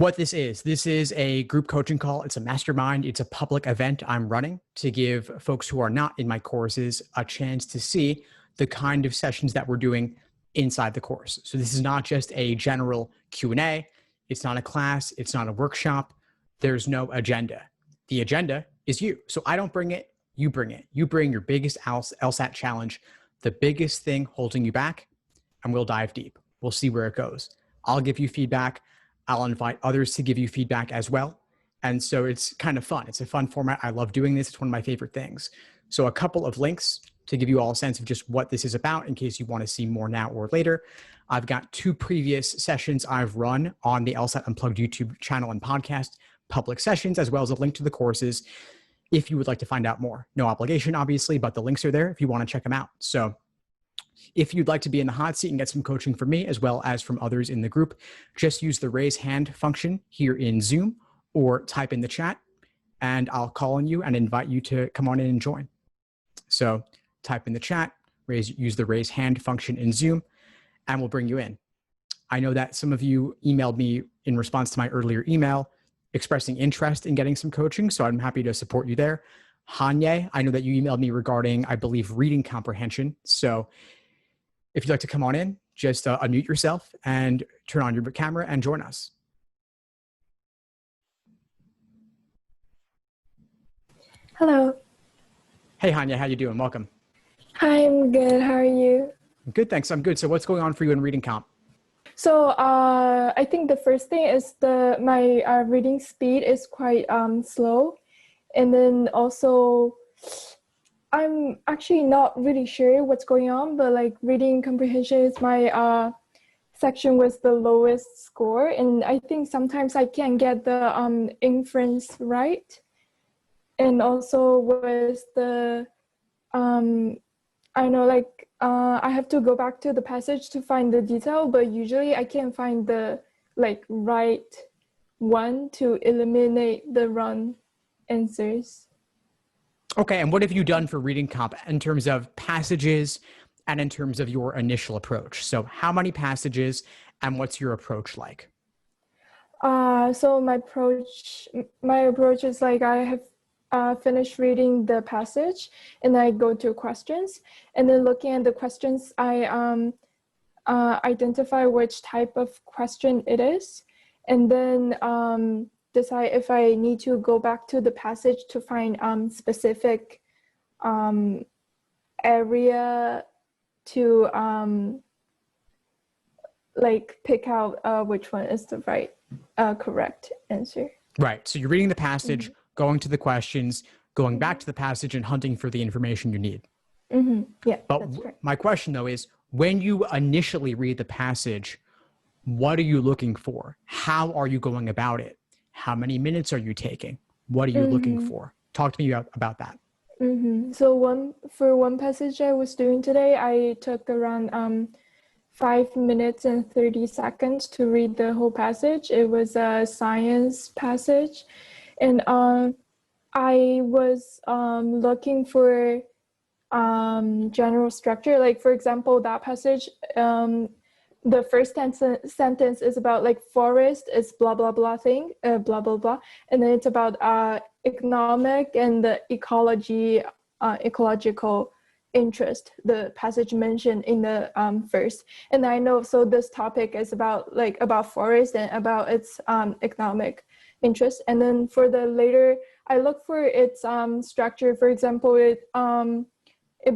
What this is a group coaching call. It's a mastermind. It's a public event I'm running to give folks who are not in my courses a chance to see the kind of sessions that we're doing inside the course. So this is not just a general Q&A. It's not a class. It's not a workshop. There's no agenda. The agenda is you. So I don't bring it. You bring it. You bring your biggest LSAT challenge, the biggest thing holding you back, and we'll dive deep. We'll see where it goes. I'll give you feedback. I'll invite others to give you feedback as well. And so it's kind of fun. It's a fun format. I love doing this. It's one of my favorite things. So a couple of links to give you all a sense of just what this is about in case you want to see more now or later. I've got 2 previous sessions I've run on the LSAT Unplugged YouTube channel and podcast, public sessions, as well as a link to the courses if you would like to find out more. No obligation, obviously, but the links are there if you want to check them out. So if you'd like to be in the hot seat and get some coaching from me as well as from others in the group, just use the raise hand function here in Zoom or type in the chat and I'll call on you and invite you to come on in and join. So type in the chat, use the raise hand function in Zoom, and we'll bring you in. I know that some of you emailed me in response to my earlier email expressing interest in getting some coaching, so I'm happy to support you there. Hanye, I know that you emailed me regarding, I believe, reading comprehension. So if you'd like to come on in, just unmute yourself and turn on your camera and join us. Hello. Hey, Hanya, how you doing? Welcome. Hi, I'm good. How are you? Good, thanks. I'm good. So what's going on for you in reading comp? So I think the first thing is my reading speed is quite slow. And then also, I'm actually not really sure what's going on, but like reading comprehension is my section with the lowest score. And I think sometimes I can't get the inference right. And also with the, I know like I have to go back to the passage to find the detail, but usually I can't find the like right one to eliminate the wrong answers. Okay, and what have you done for reading comp in terms of passages and in terms of your initial approach? So how many passages and what's your approach like? So my approach is like I have finished reading the passage and I go to questions, and then looking at the questions, I identify which type of question it is, and then decide if I need to go back to the passage to find specific area to like pick out which one is the right correct answer. Right. So you're reading the passage, going to the questions, going back to the passage and hunting for the information you need. Yeah, but that's right. My question though is, when you initially read the passage, what are you looking for? How are you going about it? How many minutes are you taking? What are you looking for? Talk to me about that. So for one passage I was doing today, I took around 5 minutes and 30 seconds to read the whole passage. It was a science passage. And I was looking for general structure. Like, for example, that passage, the first sentence is about like forest is blah, blah, blah thing, blah, blah, blah. And then it's about economic and the ecological interest, the passage mentioned in the first. And I know, so this topic is about forest and about its economic interest. And then for the later, I look for its structure. For example, it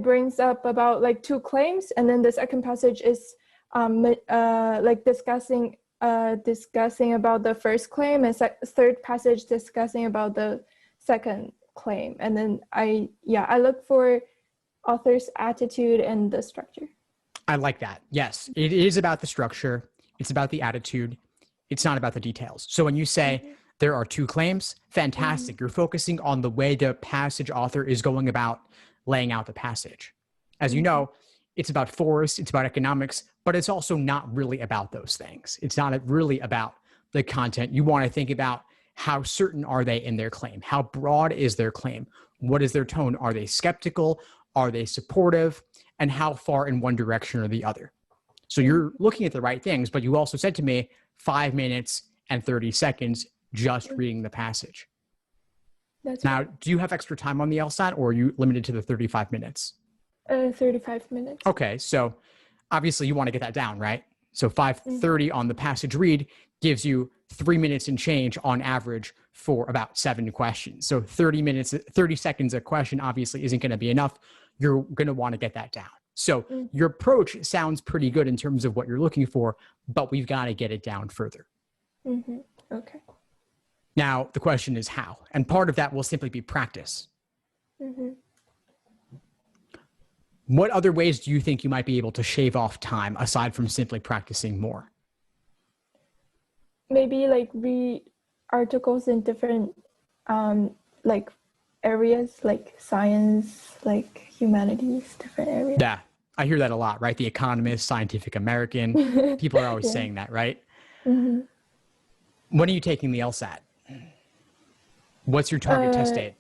brings up about like 2 claims, and then the second passage is like discussing about the first claim, and third passage discussing about the second claim. And then I look for author's attitude and the structure. I like that. Yes, it is about the structure. It's about the attitude. It's not about the details. So when you say there are 2 claims, fantastic. You're focusing on the way the passage author is going about laying out the passage. As you know, it's about forest, it's about economics, but it's also not really about those things. It's not really about the content. You want to think about how certain are they in their claim? How broad is their claim? What is their tone? Are they skeptical? Are they supportive? And how far in one direction or the other? So you're looking at the right things, but you also said to me 5 minutes and 30 seconds just reading the passage. That's Now, right. do you have extra time on the LSAT, or are you limited to the 35 minutes? 35 minutes. Okay, so obviously you want to get that down, right? So 5:30 on the passage read gives you 3 minutes and change on average for about 7 questions. So 30 seconds a question obviously isn't going to be enough. You're going to want to get that down. So your approach sounds pretty good in terms of what you're looking for, but we've got to get it down further. Okay. Now, the question is how? And part of that will simply be practice. What other ways do you think you might be able to shave off time aside from simply practicing more? Maybe like read articles in different like areas, like science, like humanities, different areas. Yeah, I hear that a lot, right? The Economist, Scientific American, people are always saying that, right? When are you taking the LSAT? What's your target test date?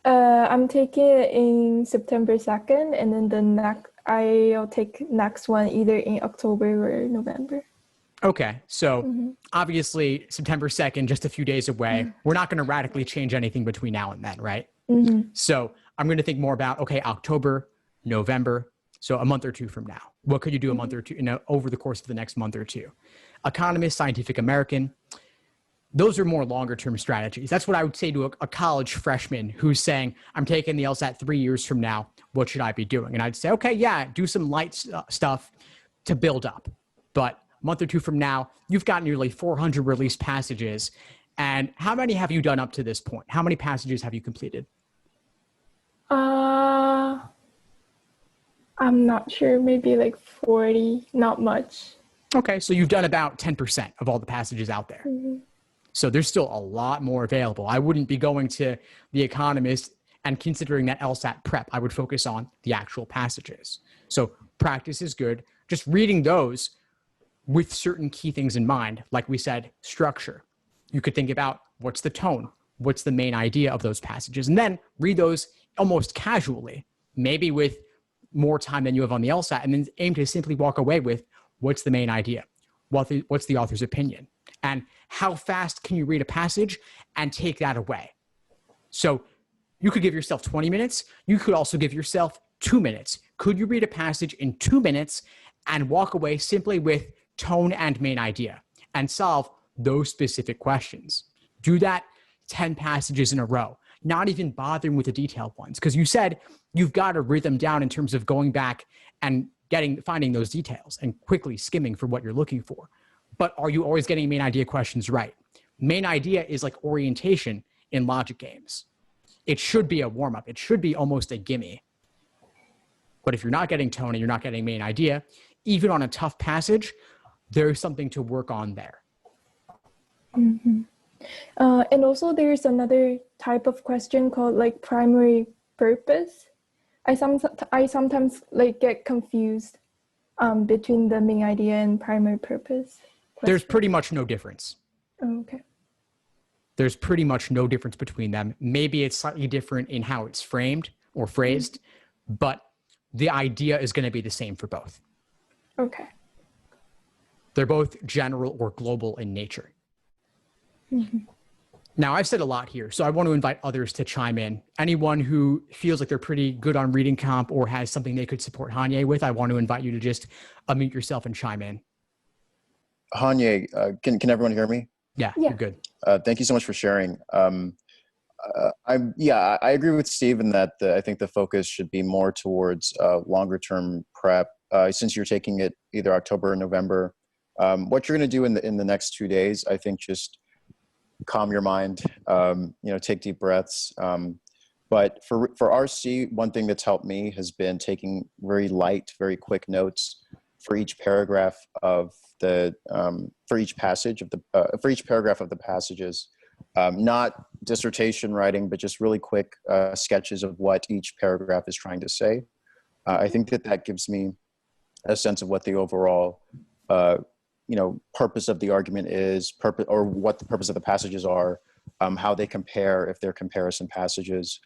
I'm taking it in September 2nd, and then I'll take next one either in October or November. Okay, so obviously September 2nd, just a few days away. We're not going to radically change anything between now and then, right? So I'm going to think more about, okay, October, November, so a month or two from now. What could you do a month or two, over the course of the next month or two? Economist, Scientific American, those are more longer term strategies. That's what I would say to a college freshman who's saying, I'm taking the LSAT 3 years from now. What should I be doing? And I'd say, okay, yeah, do some light stuff to build up. But a month or two from now, you've got nearly 400 released passages. And how many have you done up to this point? How many passages have you completed? I'm not sure, maybe like 40, not much. Okay, so you've done about 10% of all the passages out there. So there's still a lot more available. I wouldn't be going to The Economist and considering that LSAT prep. I would focus on the actual passages. So practice is good. Just reading those with certain key things in mind, like we said, structure. You could think about what's the tone, what's the main idea of those passages, and then read those almost casually, maybe with more time than you have on the LSAT, and then aim to simply walk away with what's the main idea, what's the author's opinion, and how fast can you read a passage and take that away. So you could give yourself 20 minutes. You could also give yourself 2 minutes. Could you read a passage in 2 minutes and walk away simply with tone and main idea and solve those specific questions? Do that 10 passages in a row, not even bothering with the detailed ones, because you said you've got a rhythm down in terms of going back and finding those details and quickly skimming for what you're looking for. But are you always getting main idea questions right? Main idea is like orientation in logic games. It should be a warm-up. It should be almost a gimme. But if you're not getting tone and you're not getting main idea, even on a tough passage, there's something to work on there. And also there's another type of question called like primary purpose. I sometimes like get confused between the main idea and primary purpose question. There's pretty much no difference. Oh, okay. There's pretty much no difference between them. Maybe it's slightly different in how it's framed or phrased, but the idea is going to be the same for both. Okay. They're both general or global in nature. Now, I've said a lot here, so I want to invite others to chime in. Anyone who feels like they're pretty good on reading comp or has something they could support Hanye with, I want to invite you to just unmute yourself and chime in. Hanye, can everyone hear me? Yeah, you're good. Thank you so much for sharing. I agree with Steve in that I think the focus should be more towards longer term prep. Since you're taking it either October or November, what you're going to do in the next 2 days, I think just calm your mind, take deep breaths. But for RC, one thing that's helped me has been taking very light, very quick notes for each paragraph of for each paragraph of the passages. Not dissertation writing, but just really quick sketches of what each paragraph is trying to say. I think that gives me a sense of what the overall, purpose of the argument is, or what the purpose of the passages are, how they compare, if they're comparison passages.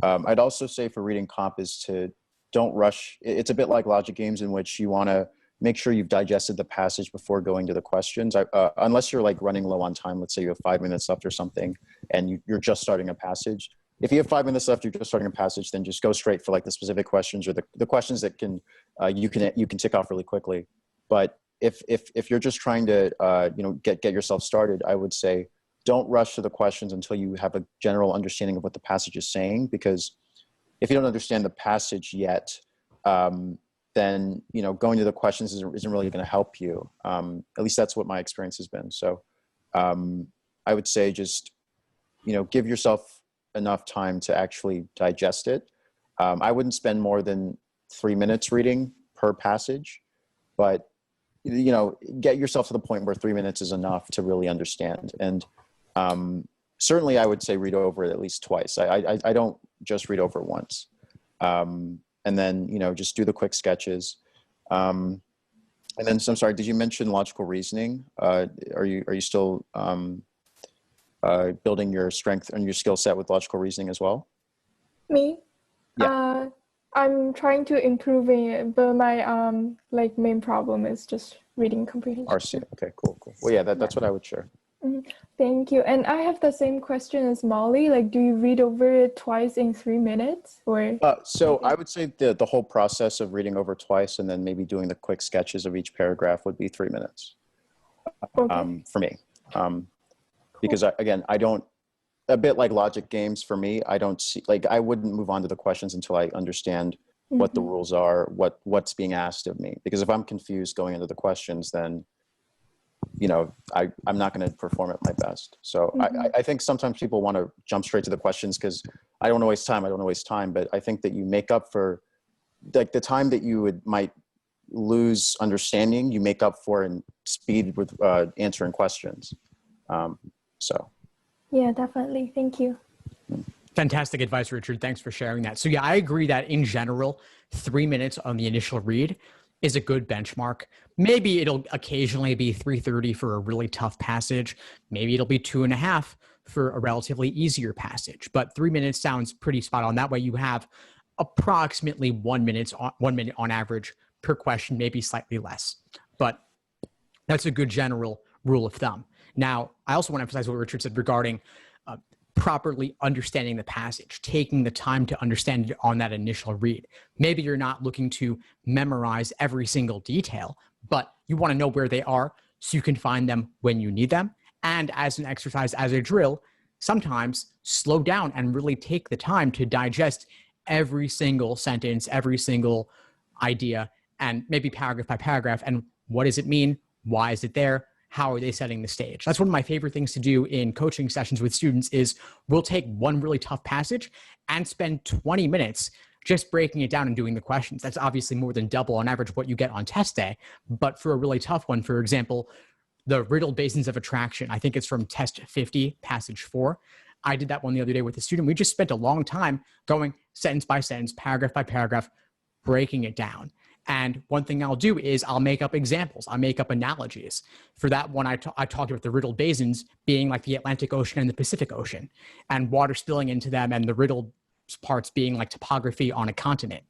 I'd also say for reading comp is to don't rush. It's a bit like logic games in which you want to make sure you've digested the passage before going to the questions. Unless you're like running low on time, let's say you have 5 minutes left or something, and you're just starting a passage. If you have 5 minutes left, you're just starting a passage, then just go straight for like the specific questions or the questions that you can tick off really quickly. But if you're just trying to get yourself started, I would say don't rush to the questions until you have a general understanding of what the passage is saying, because if you don't understand the passage yet, then going to the questions isn't really going to help you. At least that's what my experience has been. So I would say just give yourself enough time to actually digest it. I wouldn't spend more than 3 minutes reading per passage, but get yourself to the point where 3 minutes is enough to really understand. And certainly I would say read over it at least twice. I don't just read over it once. And then, just do the quick sketches. And then, so I'm sorry, did you mention logical reasoning? Are you still building your strength and your skill set with logical reasoning as well? Me? Yeah. I'm trying to improve it, but my main problem is just reading comprehension. RC. Okay, cool. Well, yeah, that's what I would share. Thank you. And I have the same question as Molly. Like, do you read over it twice in 3 minutes, or? So I would say the whole process of reading over twice and then maybe doing the quick sketches of each paragraph would be 3 minutes. Okay. For me. Because I don't, a bit like logic games for me, I don't see, I wouldn't move on to the questions until I understand what the rules are, what's being asked of me. Because if I'm confused going into the questions, then I'm not going to perform at my best. So I think sometimes people want to jump straight to the questions because I don't want to waste time. But I think that you make up for the time that you might lose understanding, you make up for in speed with answering questions. Yeah, definitely. Thank you. Fantastic advice, Richard. Thanks for sharing that. So yeah, I agree that in general, 3 minutes on the initial read is a good benchmark. Maybe it'll occasionally be 3:30 for a really tough passage. Maybe it'll be 2.5 for a relatively easier passage, but 3 minutes sounds pretty spot on. That way you have approximately 1 minute on average per question, maybe slightly less, but that's a good general rule of thumb. Now, I also want to emphasize what Richard said regarding properly understanding the passage, taking the time to understand it on that initial read. Maybe you're not looking to memorize every single detail, but you want to know where they are so you can find them when you need them. And as an exercise, as a drill, sometimes slow down and really take the time to digest every single sentence, every single idea, and maybe paragraph by paragraph. And what does it mean? Why is it there? How are they setting the stage? That's one of my favorite things to do in coaching sessions with students is we'll take one really tough passage and spend 20 minutes just breaking it down and doing the questions. That's obviously more than double on average what you get on test day. But for a really tough one, for example, the riddled basins of attraction, I think it's from test 50, passage 4. I did that one the other day with a student. We just spent a long time going sentence by sentence, paragraph by paragraph, breaking it down. And one thing I'll do is I'll make up examples. I'll make up analogies. For that one, I talked about the riddled basins being like the Atlantic Ocean and the Pacific Ocean, and water spilling into them, and the riddled parts being like topography on a continent.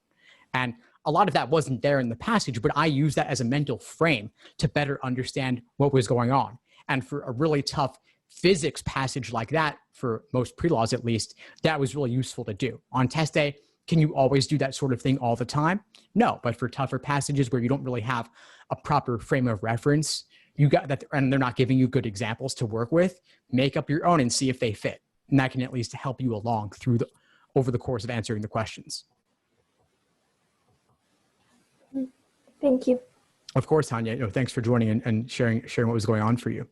And a lot of that wasn't there in the passage, but I used that as a mental frame to better understand what was going on. And for a really tough physics passage like that, for most pre-laws at least, that was really useful to do. On test day, can you always do that sort of thing all the time? No, but for tougher passages where you don't really have a proper frame of reference, you got that, and they're not giving you good examples to work with, make up your own and see if they fit. And that can at least help you along over the course of answering the questions. Thank you. Of course, Tanya. Thanks for joining and sharing what was going on for you.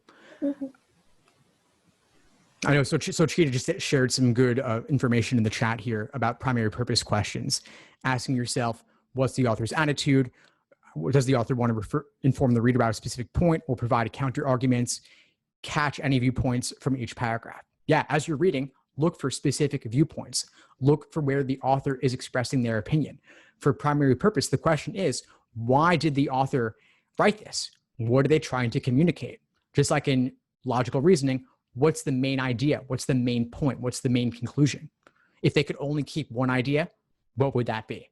I know. So Cheetah just shared some good information in the chat here about primary purpose questions, asking yourself, what's the author's attitude? Does the author want to inform the reader about a specific point or provide counter arguments? Catch any viewpoints from each paragraph. Yeah, as you're reading, look for specific viewpoints. Look for where the author is expressing their opinion. For primary purpose, the question is, why did the author write this? What are they trying to communicate? Just like in logical reasoning, what's the main idea? What's the main point? What's the main conclusion? If they could only keep one idea, what would that be?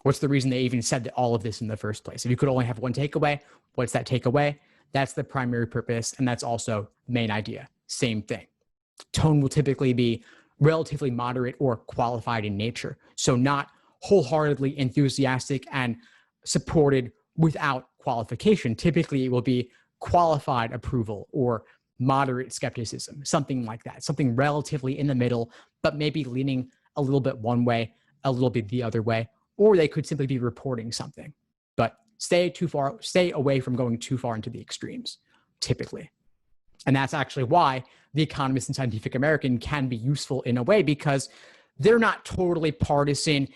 What's the reason they even said all of this in the first place? If you could only have one takeaway, what's that takeaway? That's the primary purpose, and that's also the main idea. Same thing. Tone will typically be relatively moderate or qualified in nature. So not wholeheartedly enthusiastic and supported without qualification. Typically, it will be qualified approval or moderate skepticism, something like that, something relatively in the middle, but maybe leaning a little bit one way, a little bit the other way, or they could simply be reporting something. But stay away from going too far into the extremes, typically. And that's actually why The Economist and Scientific American can be useful in a way, because they're not totally partisan,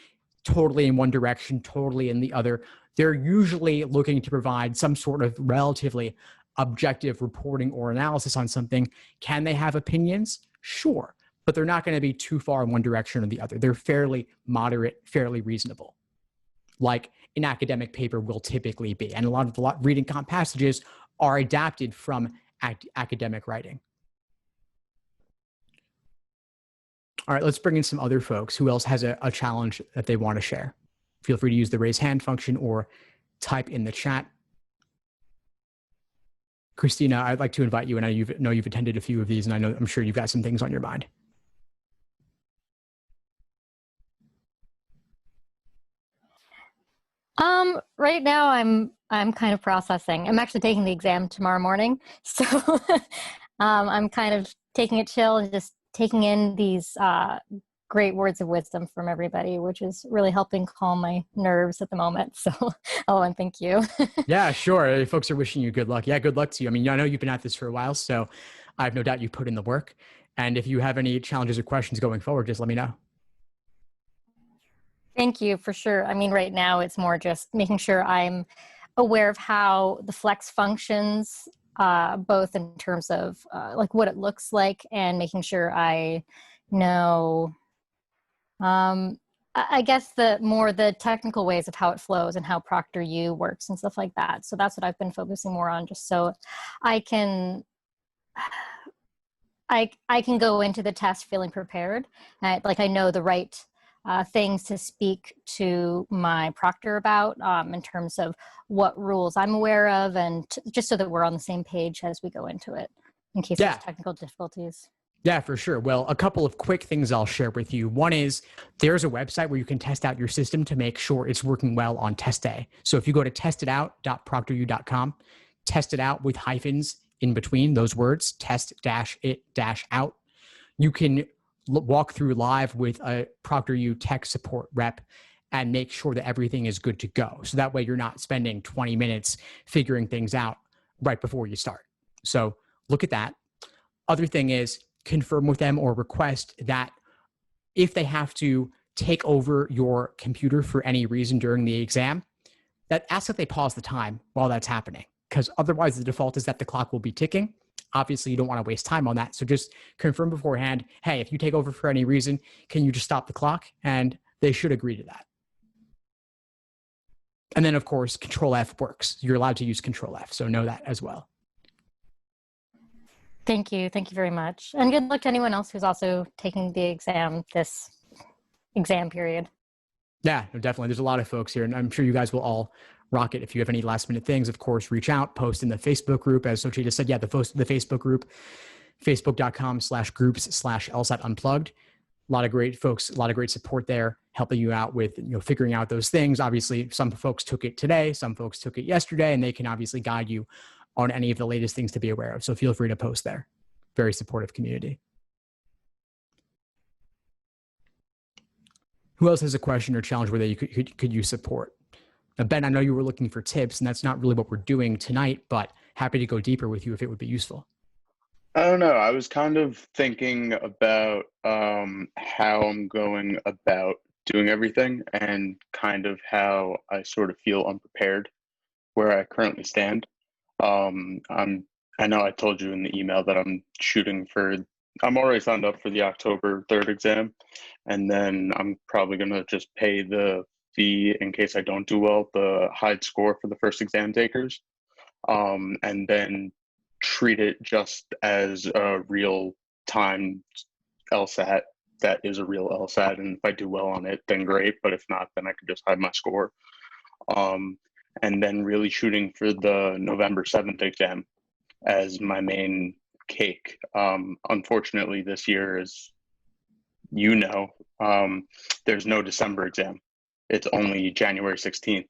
totally in one direction, totally in the other. They're usually looking to provide some sort of relatively objective reporting or analysis on something. Can they have opinions? Sure. But they're not going to be too far in one direction or the other. They're fairly moderate, fairly reasonable, like an academic paper will typically be. And a lot of the reading comp passages are adapted from academic writing. All right, let's bring in some other folks. Who else has a challenge that they want to share? Feel free to use the raise hand function or type in the chat. Christina, I'd like to invite you, and I know you've attended a few of these, and I'm sure you've got some things on your mind. Right now I'm kind of processing. I'm actually taking the exam tomorrow morning. So I'm kind of taking it chill and just taking in these great words of wisdom from everybody, which is really helping calm my nerves at the moment. So, and thank you. Yeah, sure. Folks are wishing you good luck. Yeah, good luck to you. I mean, I know you've been at this for a while, so I have no doubt you put in the work. And if you have any challenges or questions going forward, just let me know. Thank you, for sure. I mean, right now it's more just making sure I'm aware of how the flex functions, both in terms of like what it looks like, and making sure I know, I guess the technical ways of how it flows and how ProctorU works and stuff like that. So that's what I've been focusing more on, just so I can go into the test feeling prepared. Like I know the right things to speak to my proctor about in terms of what rules I'm aware of, and just so that we're on the same page as we go into it in case there's technical difficulties. Yeah, for sure. Well, a couple of quick things I'll share with you. One is there's a website where you can test out your system to make sure it's working well on test day. So if you go to testitout.proctoru.com, test it out with hyphens in between those words, test-it-out, you can walk through live with a ProctorU tech support rep and make sure that everything is good to go. So that way you're not spending 20 minutes figuring things out right before you start. So look at that. Other thing is confirm with them or request that if they have to take over your computer for any reason during the exam, that ask that they pause the time while that's happening, because otherwise the default is that the clock will be ticking. Obviously, you don't want to waste time on that. So just confirm beforehand, hey, if you take over for any reason, can you just stop the clock? And they should agree to that. And then, of course, Control F works. You're allowed to use Control F. So know that as well. Thank you. Thank you very much. And good luck to anyone else who's also taking the exam this exam period. Yeah, definitely. There's a lot of folks here, and I'm sure you guys will all rock it. If you have any last minute things, of course, reach out, post in the Facebook group. As Sochi just said, yeah, the Facebook group, facebook.com/groups/LSAT Unplugged. A lot of great folks, a lot of great support there, helping you out with, figuring out those things. Obviously, some folks took it today, some folks took it yesterday, and they can obviously guide you on any of the latest things to be aware of. So feel free to post there. Very supportive community. Who else has a question or challenge where could use support? Now, Ben, I know you were looking for tips, and that's not really what we're doing tonight, but happy to go deeper with you if it would be useful. I don't know. I was kind of thinking about how I'm going about doing everything, and kind of how I sort of feel unprepared where I currently stand. I know I told you in the email that I'm already signed up for the October 3rd exam, and then I'm probably going to just pay the fee in case I don't do well, the high score for the first exam takers, and then treat it just as a real time LSAT that is a real LSAT, and if I do well on it, then great. But if not, then I could just hide my score. And then really shooting for the November 7th exam as my main cake. Unfortunately, this year, as you know, there's no December exam. It's only January 16th.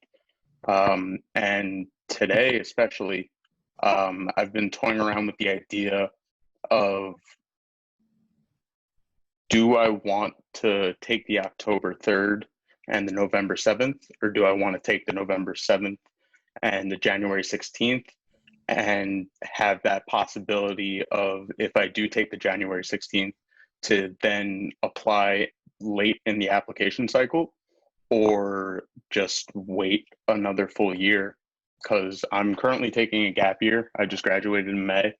And today, especially, I've been toying around with the idea of, do I want to take the October 3rd and the November 7th, or do I want to take the November 7th and the January 16th and have that possibility of, if I do take the January 16th, to then apply late in the application cycle, or just wait another full year? Because I'm currently taking a gap year. I just graduated in May.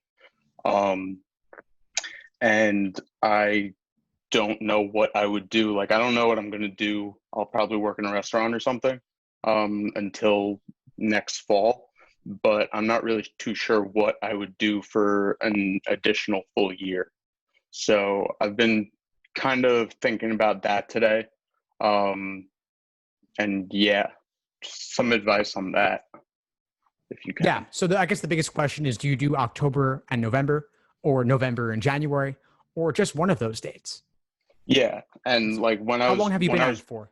And I don't know what I would do. Like, I don't know what I'm going to do. I'll probably work in a restaurant or something until next fall, but I'm not really too sure what I would do for an additional full year. So I've been kind of thinking about that today. And yeah, just some advice on that, if you can. Yeah. So I guess the biggest question is, do you do October and November, or November and January, or just one of those dates? Yeah. And like How long have you been at it for?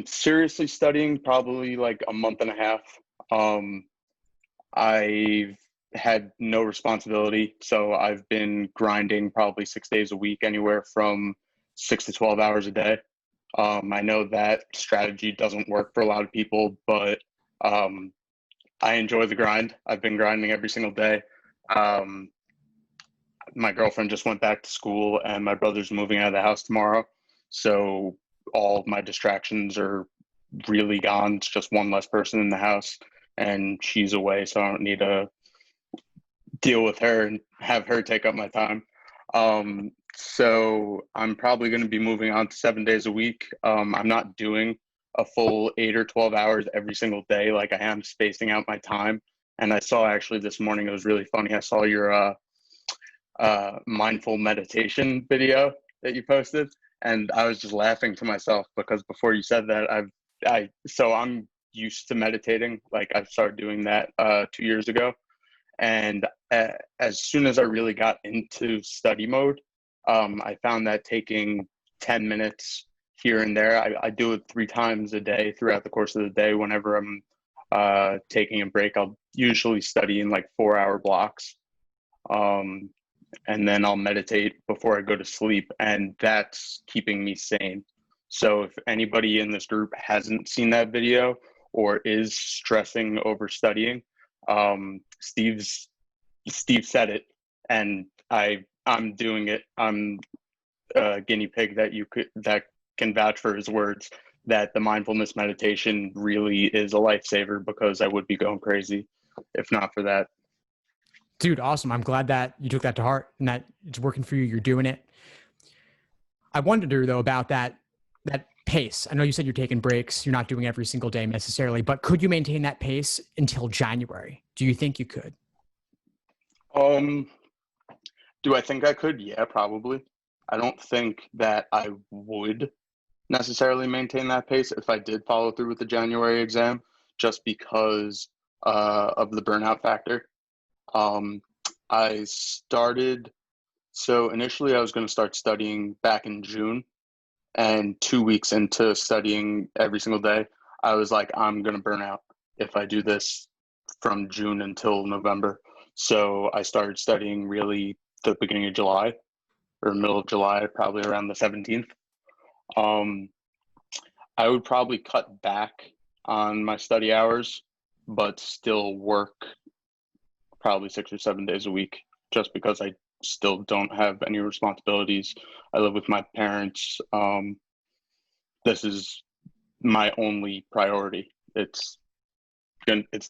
Seriously studying, probably like a month and a half. I've had no responsibility, so I've been grinding probably 6 days a week, anywhere from 6 to 12 hours a day. I know that strategy doesn't work for a lot of people, but I enjoy the grind. I've been grinding every single day. My girlfriend just went back to school, and my brother's moving out of the house tomorrow. So all of my distractions are really gone. It's just one less person in the house, and she's away, so I don't need to deal with her and have her take up my time. So I'm probably going to be moving on to 7 days a week. I'm not doing a full 8 or 12 hours every single day. Like, I am spacing out my time. And I saw, actually this morning, it was really funny. I saw your mindful meditation video that you posted, and I was just laughing to myself, because before you said that, so I'm used to meditating. Like, I started doing that 2 years ago, and as soon as I really got into study mode, I found that taking 10 minutes here and there, I do it 3 times a day throughout the course of the day. Whenever I'm taking a break, I'll usually study in like 4-hour blocks. And then I'll meditate before I go to sleep, and that's keeping me sane. So if anybody in this group hasn't seen that video or is stressing over studying, Steve said it, and I'm doing it. I'm a guinea pig that can vouch for his words, that the mindfulness meditation really is a lifesaver, because I would be going crazy if not for that. Dude, awesome. I'm glad that you took that to heart and that it's working for you. You're doing it. I wonder though about that pace. I know you said you're taking breaks. You're not doing every single day necessarily, but could you maintain that pace until January? Do you think you could? Do I think I could? Yeah, probably. I don't think that I would necessarily maintain that pace if I did follow through with the January exam, just because of the burnout factor. So initially I was going to start studying back in June, and 2 weeks into studying every single day, I was like, I'm going to burn out if I do this from June until November. So I started studying really the beginning of July, or middle of July, probably around the 17th. I would probably cut back on my study hours, but still work probably 6 or 7 days a week, just because I still don't have any responsibilities. I live with my parents. This is my only priority. It's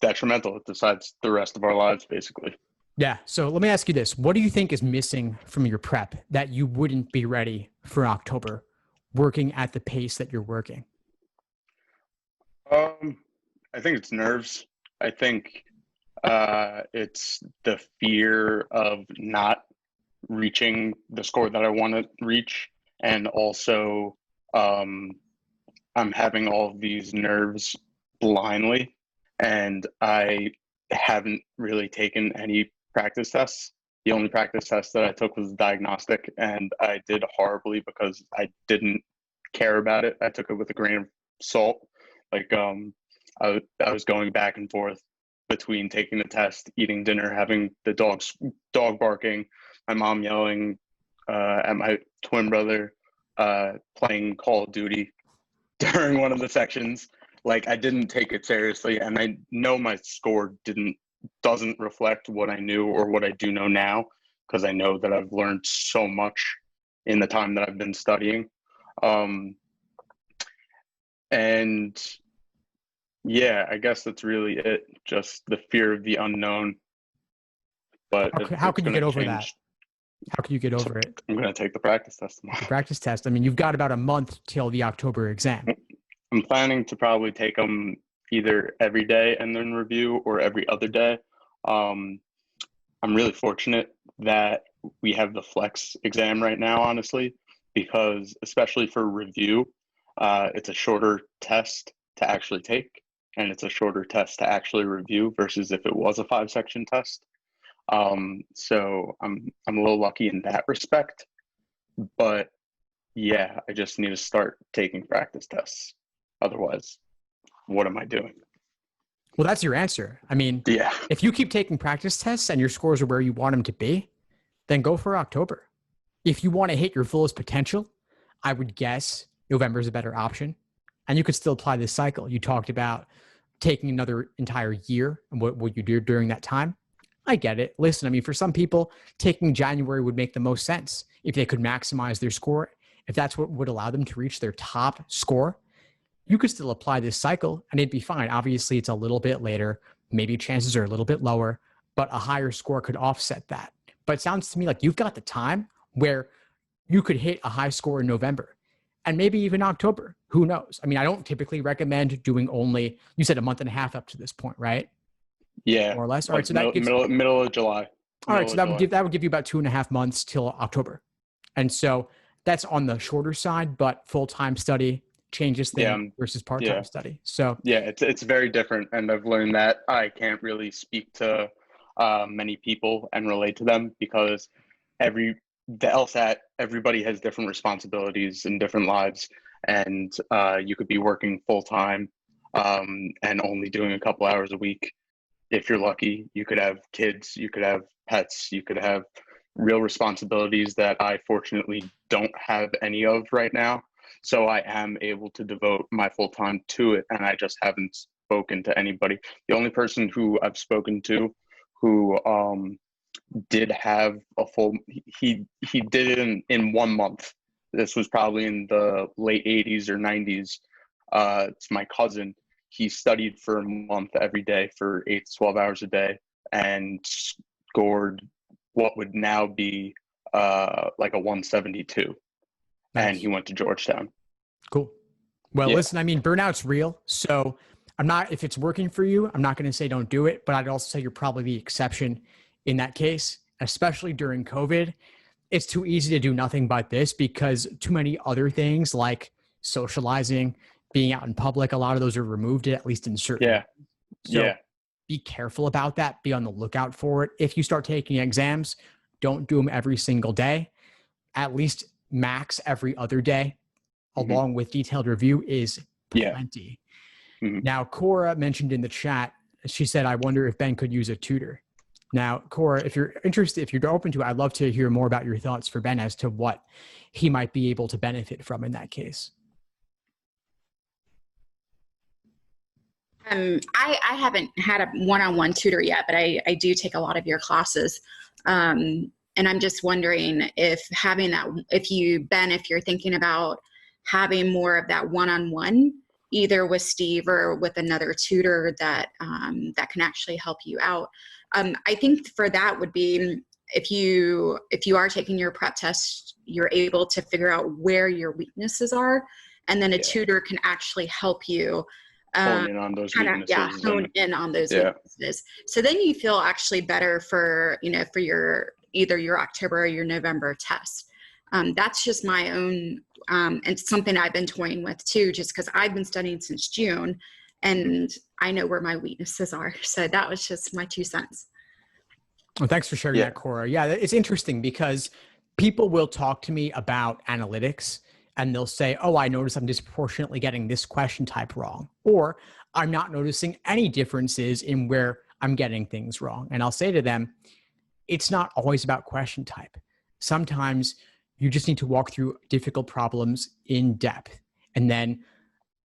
detrimental. It decides the rest of our lives, basically. Yeah. So let me ask you this. What do you think is missing from your prep that you wouldn't be ready for October, working at the pace that you're working? I think it's nerves. I think it's the fear of not reaching the score that I want to reach. And also, I'm having all of these nerves blindly, and I haven't really taken any practice tests. The only practice test that I took was diagnostic, and I did horribly because I didn't care about it. I took it with a grain of salt. Like, I was going back and forth between taking the test, eating dinner, having the dog barking, my mom yelling at my twin brother, playing Call of Duty during one of the sections. Like, I didn't take it seriously, and I know my score doesn't reflect what I knew or what I do know now, because I know that I've learned so much in the time that I've been studying. And yeah, I guess that's really it. Just the fear of the unknown. But how can you get over that? How can you get over it? I'm going to take the practice test tomorrow. The practice test. I mean, you've got about a month till the October exam. I'm planning to probably take them either every day and then review, or every other day. I'm really fortunate that we have the flex exam right now, honestly, because especially for review, it's a shorter test to actually take, and it's a shorter test to actually review versus if it was a 5-section test. So I'm a little lucky in that respect, but yeah, I just need to start taking practice tests. Otherwise, what am I doing? Well, that's your answer. I mean, yeah, if you keep taking practice tests and your scores are where you want them to be, then go for October. If you want to hit your fullest potential, I would guess November is a better option. And you could still apply this cycle. You talked about taking another entire year and what you do during that time. I get it. Listen, I mean, for some people, taking January would make the most sense if they could maximize their score. If that's what would allow them to reach their top score, you could still apply this cycle and it'd be fine. Obviously, it's a little bit later. Maybe chances are a little bit lower, but a higher score could offset that. But it sounds to me like you've got the time where you could hit a high score in November and maybe even October. Who knows? I mean, I don't typically recommend doing only, you said a month and a half up to this point, right? Yeah. More or less. All like right. So that gives middle of July. All right. So that would give you about 2.5 months till October. And so that's on the shorter side, but full-time study changes things versus part-time study. So yeah, it's very different. And I've learned that I can't really speak to many people and relate to them, because the LSAT, everybody has different responsibilities and different lives. And you could be working full-time and only doing a couple hours a week. If you're lucky, you could have kids, you could have pets, you could have real responsibilities that I fortunately don't have any of right now. So I am able to devote my full time to it, and I just haven't spoken to anybody. The only person who I've spoken to who did have a full, he did it in 1 month. This was probably in the late 80s or 90s. It's my cousin. He studied for a month every day for 8 to 12 hours a day and scored what would now be like a 172. Nice. And he went to Georgetown. Cool. Well, listen, I mean, burnout's real. So if it's working for you, I'm not going to say don't do it, but I'd also say you're probably the exception in that case, especially during COVID. It's too easy to do nothing but this, because too many other things like socializing, being out in public, a lot of those are removed, at least in certain. So be careful about that. Be on the lookout for it. If you start taking exams, don't do them every single day. At least max every other day, along with detailed review, is plenty. Now, Cora mentioned in the chat, she said, I wonder if Ben could use a tutor. Now, Cora, if you're interested, if you're open to it, I'd love to hear more about your thoughts for Ben as to what he might be able to benefit from in that case. I haven't had a one-on-one tutor yet, but I do take a lot of your classes. And I'm just wondering if if you're thinking about having more of that one-on-one, either with Steve or with another tutor that can actually help you out. I think for that would be, if you are taking your prep test, you're able to figure out where your weaknesses are, and then a tutor can actually help you hone in on those weaknesses. Hone in on those weaknesses. So then you feel actually better for your either your October or your November test. That's just my own, and something I've been toying with too, just because I've been studying since June and I know where my weaknesses are. So that was just my 2 cents. Well, thanks for sharing that, Cora. Yeah, it's interesting because people will talk to me about analytics and they'll say, oh, I notice I'm disproportionately getting this question type wrong, or I'm not noticing any differences in where I'm getting things wrong. And I'll say to them, it's not always about question type. Sometimes you just need to walk through difficult problems in depth. And then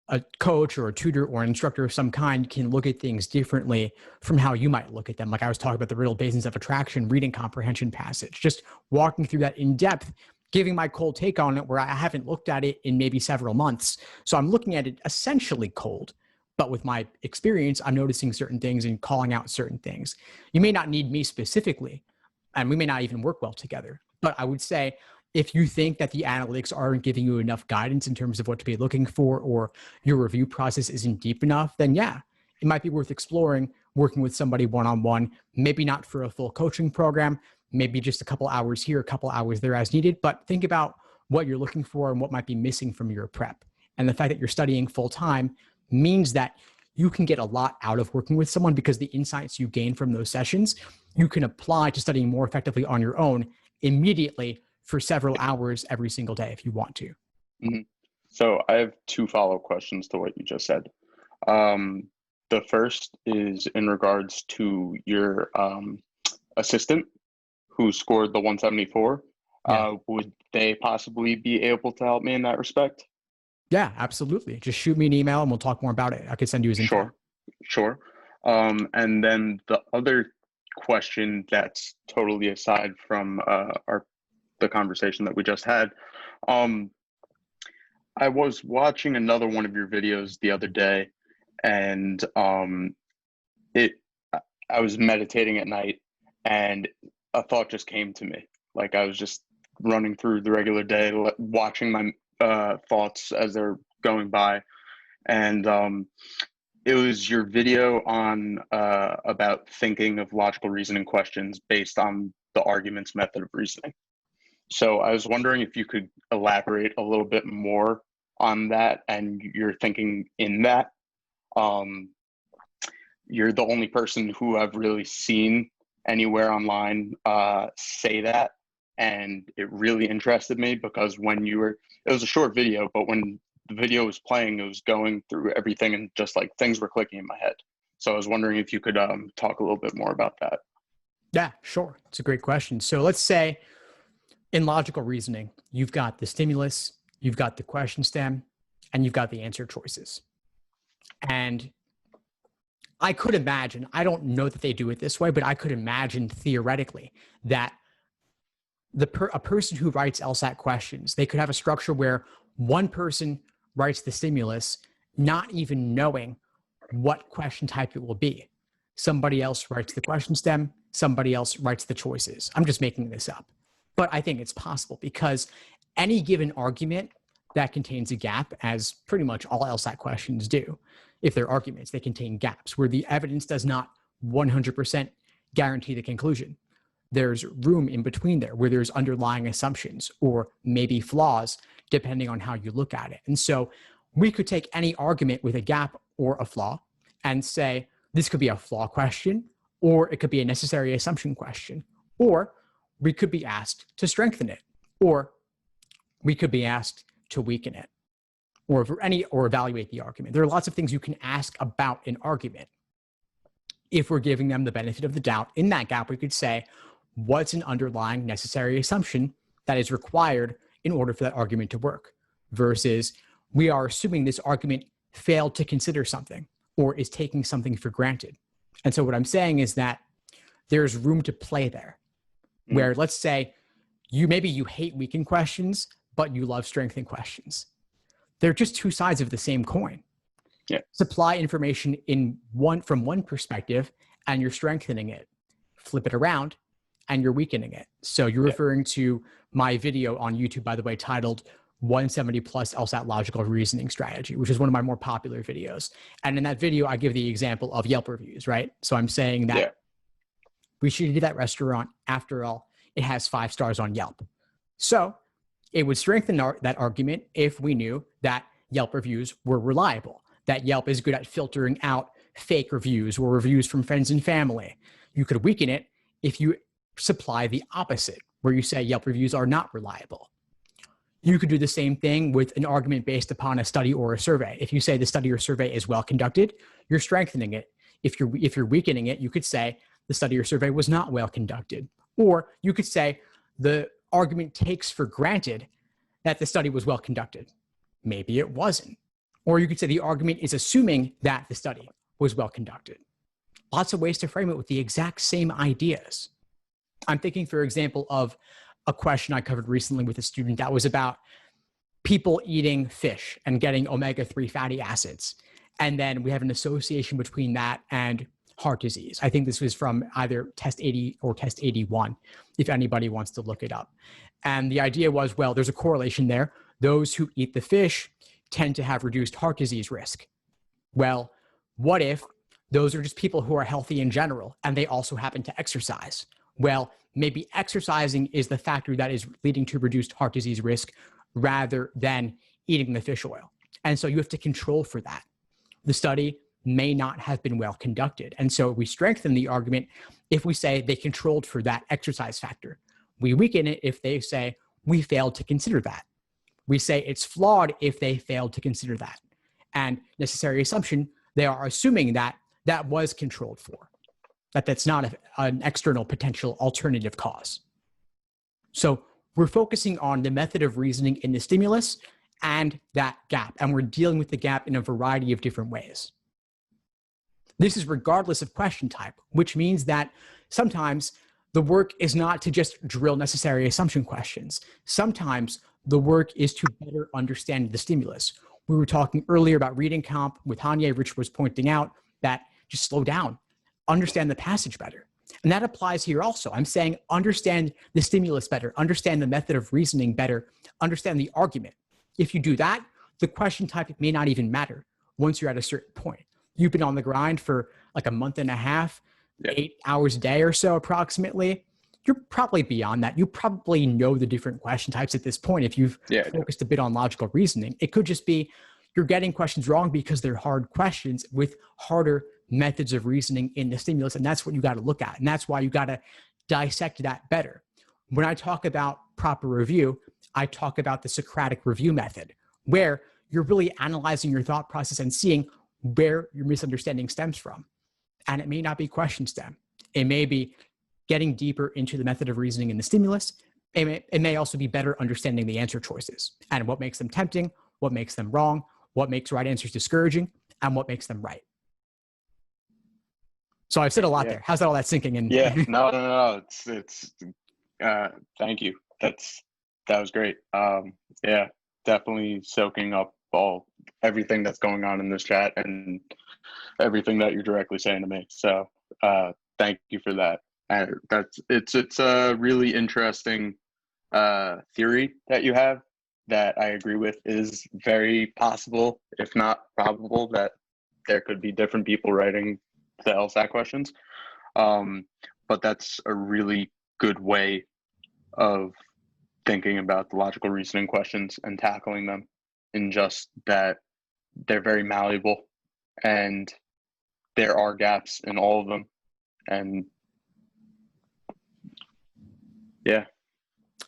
a coach or a tutor or an instructor of some kind can look at things differently from how you might look at them. Like I was talking about the riddle basins of attraction, reading comprehension passage, just walking through that in depth, giving my cold take on it where I haven't looked at it in maybe several months. So I'm looking at it essentially cold. But with my experience, I'm noticing certain things and calling out certain things. You may not need me specifically, and we may not even work well together. But I would say, if you think that the analytics aren't giving you enough guidance in terms of what to be looking for, or your review process isn't deep enough, then yeah, it might be worth exploring working with somebody one-on-one, maybe not for a full coaching program, maybe just a couple hours here, a couple hours there as needed, but think about what you're looking for and what might be missing from your prep. And the fact that you're studying full-time means that you can get a lot out of working with someone, because the insights you gain from those sessions, you can apply to studying more effectively on your own immediately for several hours every single day if you want to. Mm-hmm. So I have 2 follow-up questions to what you just said. The first is in regards to your assistant who scored the 174. Yeah. Would they possibly be able to help me in that respect? Yeah, absolutely. Just shoot me an email and we'll talk more about it. I could send you his info. Sure. And then the other question that's totally aside from the conversation that we just had. I was watching another one of your videos the other day, and I was meditating at night, and a thought just came to me. Like I was just running through the regular day, watching my thoughts as they're going by, and it was your video on about thinking of logical reasoning questions based on the arguments method of reasoning. So I was wondering if you could elaborate a little bit more on that and your thinking in that. You're the only person who I've really seen anywhere online say that, and it really interested me because it was a short video, but when the video was playing, it was going through everything and just like things were clicking in my head. So I was wondering if you could talk a little bit more about that. Yeah, sure. It's a great question. So let's say in logical reasoning, you've got the stimulus, you've got the question stem, and you've got the answer choices. And I could imagine, I don't know that they do it this way, but I could imagine theoretically that a person who writes LSAT questions, they could have a structure where one person writes the stimulus, not even knowing what question type it will be. Somebody else writes the question stem, somebody else writes the choices. I'm just making this up. But I think it's possible because any given argument that contains a gap, as pretty much all LSAT questions do, if they're arguments, they contain gaps where the evidence does not 100% guarantee the conclusion. There's room in between there where there's underlying assumptions or maybe flaws, depending on how you look at it. And so we could take any argument with a gap or a flaw and say, this could be a flaw question, or it could be a necessary assumption question, or we could be asked to strengthen it, or we could be asked to weaken it, or evaluate the argument. There are lots of things you can ask about an argument. If we're giving them the benefit of the doubt, in that gap, we could say, what's an underlying necessary assumption that is required in order for that argument to work? Versus, we are assuming this argument failed to consider something or is taking something for granted. And so what I'm saying is that there's room to play there, where let's say maybe you hate weakened questions, but you love strengthened questions. They're just two sides of the same coin. Yeah. Supply information from one perspective and you're strengthening it. Flip it around and you're weakening it. So you're referring to my video on YouTube, by the way, titled 170 plus LSAT logical reasoning strategy, which is one of my more popular videos. And in that video, I give the example of Yelp reviews, right? So I'm saying that we should do that restaurant. After all, it has 5 stars on Yelp. So it would strengthen that argument if we knew that Yelp reviews were reliable, that Yelp is good at filtering out fake reviews or reviews from friends and family. You could weaken it if you supply the opposite, where you say Yelp reviews are not reliable. You could do the same thing with an argument based upon a study or a survey. If you say the study or survey is well conducted, you're strengthening it. If you're weakening it, you could say the study or survey was not well conducted. Or you could say the argument takes for granted that the study was well conducted. Maybe it wasn't. Or you could say the argument is assuming that the study was well conducted. Lots of ways to frame it with the exact same ideas. I'm thinking, for example, of a question I covered recently with a student that was about people eating fish and getting omega-3 fatty acids. And then we have an association between that and heart disease. I think this was from either test 80 or test 81, if anybody wants to look it up. And the idea was, well, there's a correlation there. Those who eat the fish tend to have reduced heart disease risk. Well, what if those are just people who are healthy in general and they also happen to exercise? Well, maybe exercising is the factor that is leading to reduced heart disease risk rather than eating the fish oil. And so you have to control for that. The study may not have been well conducted. And so we strengthen the argument if we say they controlled for that exercise factor. We weaken it if they say we failed to consider that. We say it's flawed if they failed to consider that. And necessary assumption, they are assuming that that was controlled for, that that's not an external potential alternative cause. So we're focusing on the method of reasoning in the stimulus and that gap, and we're dealing with the gap in a variety of different ways. This is regardless of question type, which means that sometimes the work is not to just drill necessary assumption questions. Sometimes the work is to better understand the stimulus. We were talking earlier about reading comp with Hanye. Rich was pointing out that just slow down, understand the passage better. And that applies here also. I'm saying understand the stimulus better, understand the method of reasoning better, understand the argument. If you do that, the question type may not even matter once you're at a certain point. You've been on the grind for like a month and a half, 8 hours a day or so approximately. You're probably beyond that. You probably know the different question types at this point if you've focused a bit on logical reasoning. It could just be you're getting questions wrong because they're hard questions with harder methods of reasoning in the stimulus, and that's what you got to look at. And that's why you got to dissect that better. When I talk about proper review, I talk about the Socratic review method, where you're really analyzing your thought process and seeing where your misunderstanding stems from. And it may not be question stem. It may be getting deeper into the method of reasoning in the stimulus. It may also be better understanding the answer choices and what makes them tempting, what makes them wrong, what makes right answers discouraging, and what makes them right. So I've said a lot there. How's all that sinking in? No. It's thank you. That was great. Definitely soaking up everything that's going on in this chat and everything that you're directly saying to me. So thank you for that. It's a really interesting theory that you have that I agree with. Is very possible, if not probable, that there could be different people writing the LSAT questions. But that's a really good way of thinking about the logical reasoning questions and tackling them, in just that they're very malleable and there are gaps in all of them. And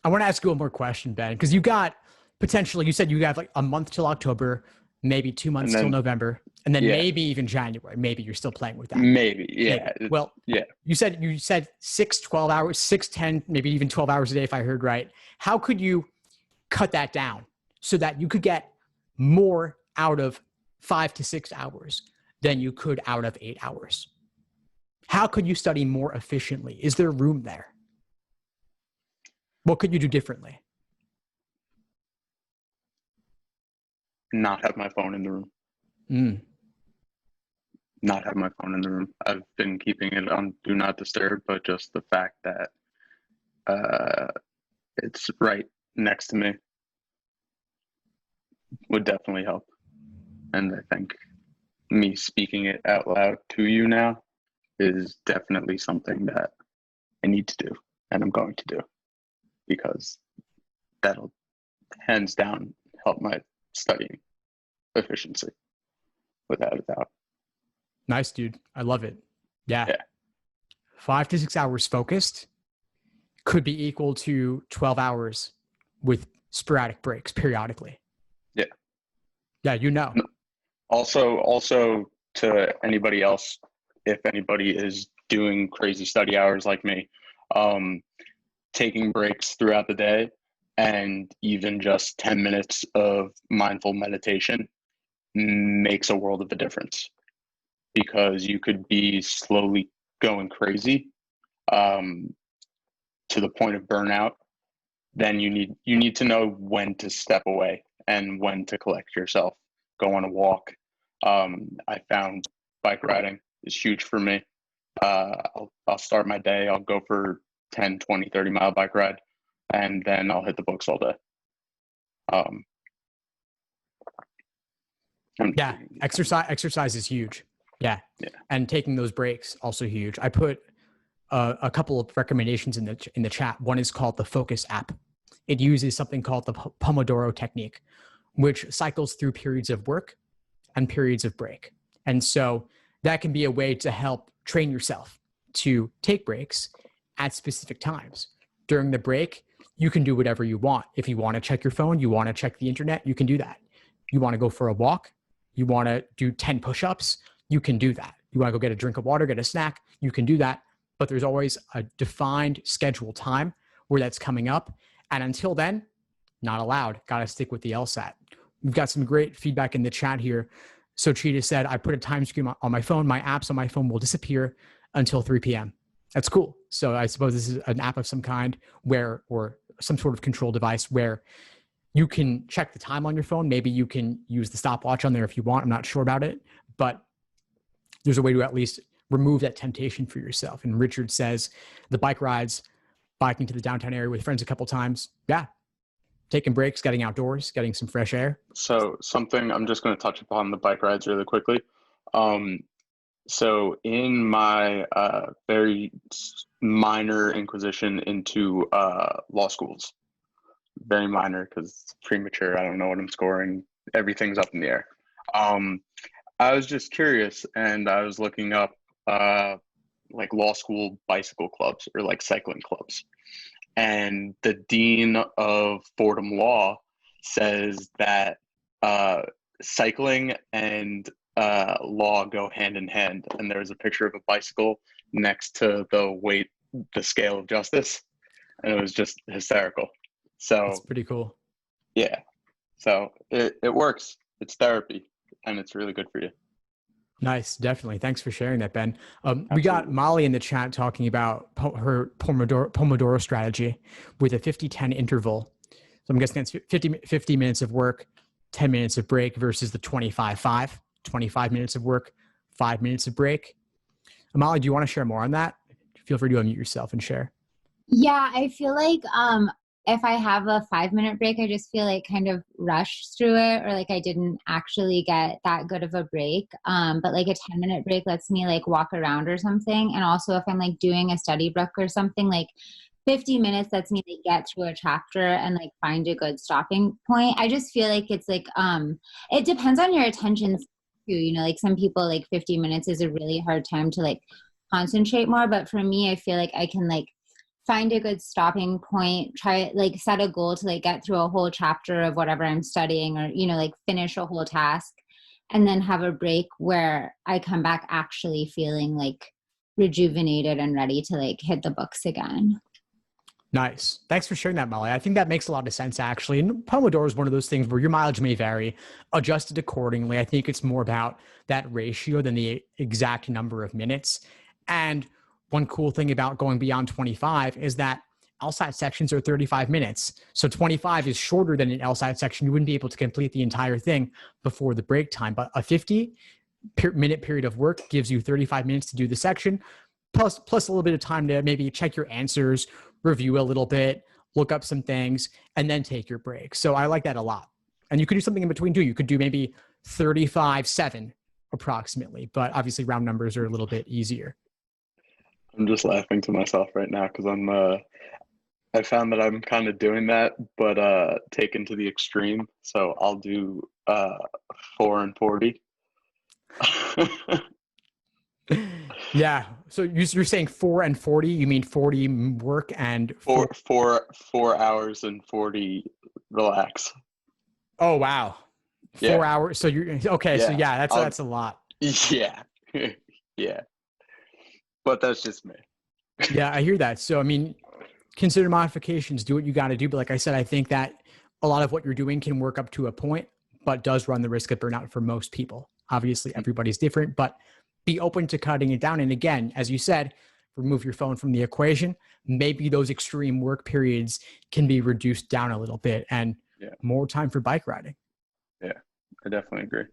I want to ask you one more question, Ben, because you got potentially, you said you have like a month till October, maybe 2 months till November, and then maybe even January. Maybe you're still playing with that. Maybe. Well, you said 6, 12 hours, 6, 10, maybe even 12 hours a day, if I heard right. How could you cut that down so that you could get more out of 5 to 6 hours than you could out of 8 hours? How could you study more efficiently? Is there room there? What could you do differently? Not have my phone in the room. Not have my phone in the room. I've been keeping it on do not disturb, but just the fact that it's right next to me would definitely help. And I think me speaking it out loud to you now is definitely something that I need to do, and I'm going to do. because that'll hands down help my studying efficiency without a doubt. Nice, dude. I love it. Yeah. Yeah. 5 to 6 hours focused could be equal to 12 hours with sporadic breaks periodically. Yeah. Yeah, you know. Also to anybody else, if anybody is doing crazy study hours like me, taking breaks throughout the day and even just 10 minutes of mindful meditation makes a world of a difference, because you could be slowly going crazy to the point of burnout. Then you need to know when to step away and when to collect yourself, go on a walk. I found bike riding is huge for me. I'll start my day, I'll go for 10, 20, 30 mile bike ride, and then I'll hit the books all day. Yeah, exercise is huge. Yeah. And taking those breaks also huge. I put a couple of recommendations in the chat. One is called the Focus app. It uses something called the Pomodoro technique, which cycles through periods of work and periods of break. And so that can be a way to help train yourself to take breaks at specific times. During the break, you can do whatever you want. If you want to check your phone, you want to check the internet, you can do that. You want to go for a walk, you want to do 10 push-ups, you can do that. You want to go get a drink of water, get a snack, you can do that. But there's always a defined scheduled time where that's coming up. And until then, not allowed. Got to stick with the LSAT. We've got some great feedback in the chat here. So Cheetah said, I put a time screen on my phone. My apps on my phone will disappear until 3 p.m. That's cool. So I suppose this is an app of some kind or some sort of control device where you can check the time on your phone. Maybe you can use the stopwatch on there if you want. I'm not sure about it, but there's a way to at least remove that temptation for yourself. And Richard says the bike rides, biking to the downtown area with friends a couple times. Yeah. Taking breaks, getting outdoors, getting some fresh air. So something, I'm just going to touch upon the bike rides really quickly. So in my very minor inquisition into law schools, very minor because it's premature, I don't know what I'm scoring, everything's up in the air. I was just curious, and I was looking up like law school bicycle clubs or like cycling clubs. And the dean of Fordham Law says that cycling and law go hand in hand. And there's a picture of a bicycle next to the scale of justice. And it was just hysterical. So it's pretty cool. Yeah. So it works. It's therapy, and it's really good for you. Nice. Definitely. Thanks for sharing that, Ben. We got Molly in the chat talking about her Pomodoro strategy with a 50-10 interval. So I'm guessing that's 50 minutes of work, 10 minutes of break versus the 25-5, 25 minutes of work, 5 minutes of break. Molly, do you want to share more on that? Feel free to unmute yourself and share. Yeah, I feel like if I have a 5-minute break, I just feel like kind of rushed through it, or like I didn't actually get that good of a break. But like a 10-minute break lets me like walk around or something. And also if I'm like doing a study book or something, like 50 minutes lets me like get through a chapter and like find a good stopping point. I just feel like it's like, it depends on your attention too. You know, like some people like 50 minutes is a really hard time to like concentrate more. But for me, I feel like I can like find a good stopping point, try like set a goal to like get through a whole chapter of whatever I'm studying, or, you know, like finish a whole task, and then have a break where I come back actually feeling like rejuvenated and ready to like hit the books again. Nice. Thanks for sharing that, Molly. I think that makes a lot of sense, actually. And Pomodoro is one of those things where your mileage may vary, adjusted accordingly. I think it's more about that ratio than the exact number of minutes. And one cool thing about going beyond 25 is that LSAT sections are 35 minutes. So 25 is shorter than an LSAT section. You wouldn't be able to complete the entire thing before the break time. But a 50-minute period of work gives you 35 minutes to do the section, plus a little bit of time to maybe check your answers, review a little bit, look up some things, and then take your break. So I like that a lot. And you could do something in between too. You could do maybe 35-7 approximately, but obviously round numbers are a little bit easier. I'm just laughing to myself right now because I found that I'm kind of doing that, but taken to the extreme. So I'll do 4 and 40. Yeah. So you're saying 4 and 40? You mean 40 work and 4 hours and 40 relax. Oh wow. 4 hours. So you're okay. So yeah, that's a lot. Yeah. Yeah. But that's just me. Yeah, I hear that. So I mean, consider modifications, do what you got to do. But like I said, I think that a lot of what you're doing can work up to a point, but does run the risk of burnout for most people. Obviously, everybody's different, but be open to cutting it down. And again, as you said, remove your phone from the equation. Maybe those extreme work periods can be reduced down a little bit and more time for bike riding. Yeah, I definitely agree.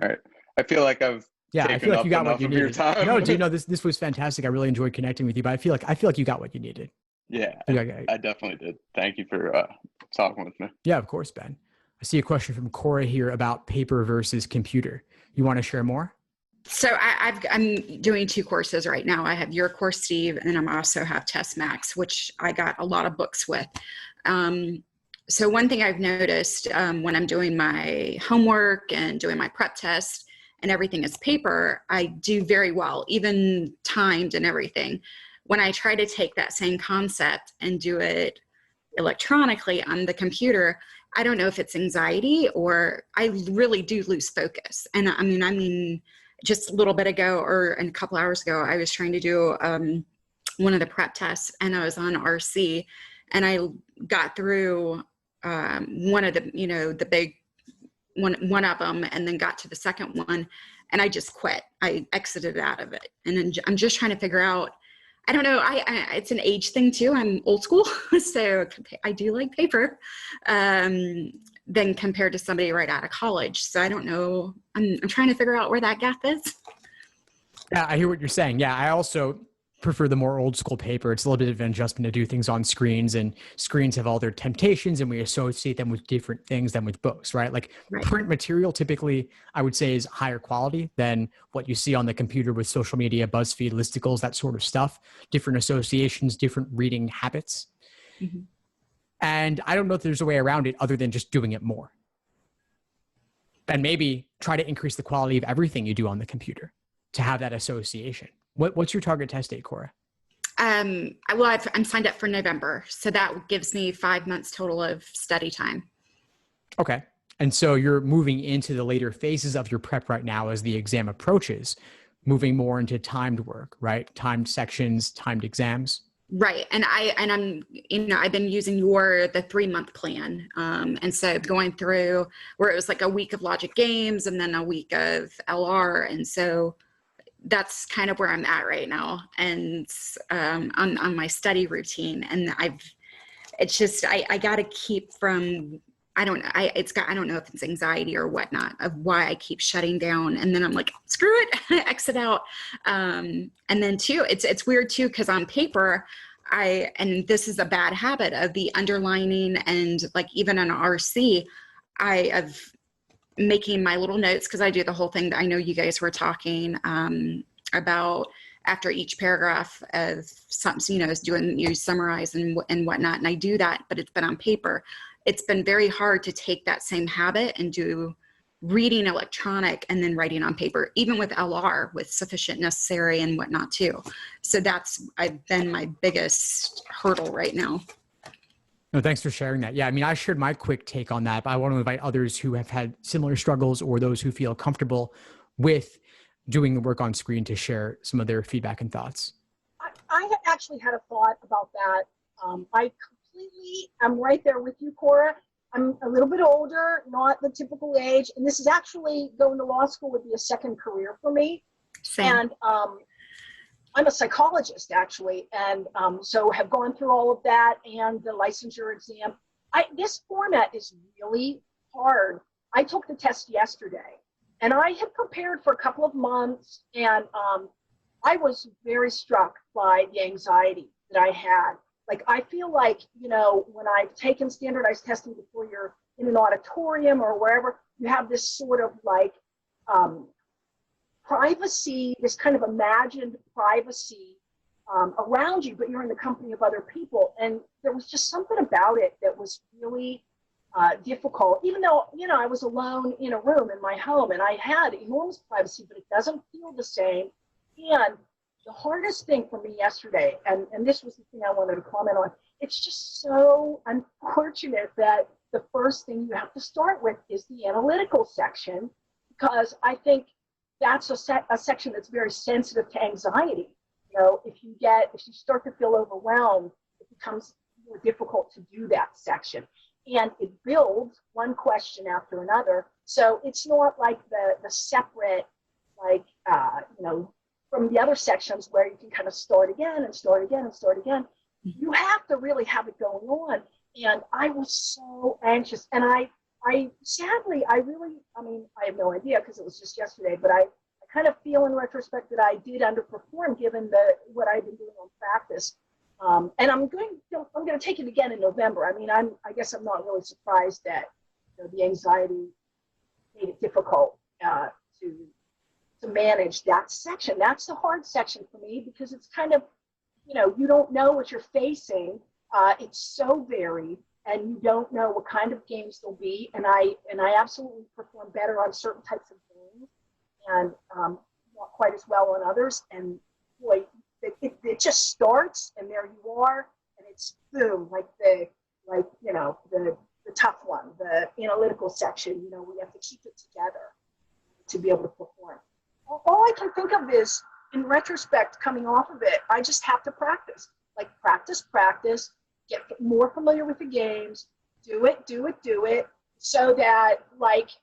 All right. I feel like I've I feel like you got what you needed. No, do you know this was fantastic. I really enjoyed connecting with you, but I feel like you got what you needed. Yeah, I definitely did. Thank you for talking with me. Yeah, of course, Ben. I see a question from Cora here about paper versus computer. You want to share more? So I'm doing 2 courses right now. I have your course, Steve, and then I also have Test Max, which I got a lot of books with. So one thing I've noticed when I'm doing my homework and doing my prep test and everything is paper, I do very well, even timed and everything. When I try to take that same concept and do it electronically on the computer, I don't know if it's anxiety or I really do lose focus. And I mean, just a little bit ago or a couple hours ago, I was trying to do one of the prep tests and I was on RC and I got through one of the, the big one of them and then got to the second one and I just quit. I exited out of it. And then I'm just trying to figure out, I don't know, it's an age thing too. I'm old school, so I do like paper than compared to somebody right out of college. So I don't know. I'm trying to figure out where that gap is. Yeah, I hear what you're saying. Yeah, I also prefer the more old school paper. It's a little bit of an adjustment to do things on screens, and screens have all their temptations and we associate them with different things than with books, right? Like print material typically, I would say, is higher quality than what you see on the computer with social media, BuzzFeed, listicles, that sort of stuff, different associations, different reading habits. Mm-hmm. And I don't know if there's a way around it other than just doing it more. And maybe try to increase the quality of everything you do on the computer to have that association. What's your target test date, Cora? I'm signed up for November. So that gives me 5 months total of study time. Okay. And so you're moving into the later phases of your prep right now as the exam approaches, moving more into timed work, right? Timed sections, timed exams. Right. And I'm, I've been using the 3-month plan. And so going through where it was like a week of logic games and then a week of LR. And so that's kind of where I'm at right now. And on my study routine. And I got to keep from, I don't know if it's anxiety or whatnot of why I keep shutting down. And then I'm like, screw it, exit out. And then too, it's weird too, because on paper, and this is a bad habit of the underlining and like even on RC, I have making my little notes because I do the whole thing that I know you guys were talking about after each paragraph of something, you summarize and whatnot. And I do that, but it's been on paper. It's been very hard to take that same habit and do reading electronic and then writing on paper, even with LR with sufficient necessary and whatnot too. So that's been my biggest hurdle right now. No, thanks for sharing that. Yeah, I mean, I shared my quick take on that, but I want to invite others who have had similar struggles or those who feel comfortable with doing the work on screen to share some of their feedback and thoughts. I actually had a thought about that. I'm right there with you, Cora. I'm a little bit older, not the typical age, and this is actually going to law school would be a second career for me. Same. And I'm a psychologist actually, and so have gone through all of that and the licensure exam. This format is really hard. I took the test yesterday, and I had prepared for a couple of months, and I was very struck by the anxiety that I had. Like, I feel like, when I've taken standardized testing before, you're in an auditorium or wherever, you have this sort of like privacy, this kind of imagined privacy around you, but you're in the company of other people. And there was just something about it that was really difficult, even though, I was alone in a room in my home and I had enormous privacy, but it doesn't feel the same. And the hardest thing for me yesterday, and this was the thing I wanted to comment on, it's just so unfortunate that the first thing you have to start with is the analytical section, because I think that's a section that's very sensitive to anxiety. If you start to feel overwhelmed, it becomes more difficult to do that section. And it builds one question after another. So it's not like the separate, from the other sections where you can kind of start again and start again and start again. You have to really have it going on. And I was so anxious. And I sadly, I have no idea because it was just yesterday, but I kind of feel in retrospect that I did underperform given what I've been doing on practice. And I'm going to take it again in November. I guess I'm not really surprised that the anxiety made it difficult to manage that section. That's the hard section for me because it's kind of, you don't know what you're facing. It's so varied, and you don't know what kind of games there'll be. And I absolutely perform better on certain types of games, and not quite as well on others. And boy, it just starts, and there you are, and it's boom, the tough one, the analytical section. We have to keep it together to be able to perform. All I can think of is, in retrospect, coming off of it, I just have to practice, practice, get more familiar with the games, do it, so that it's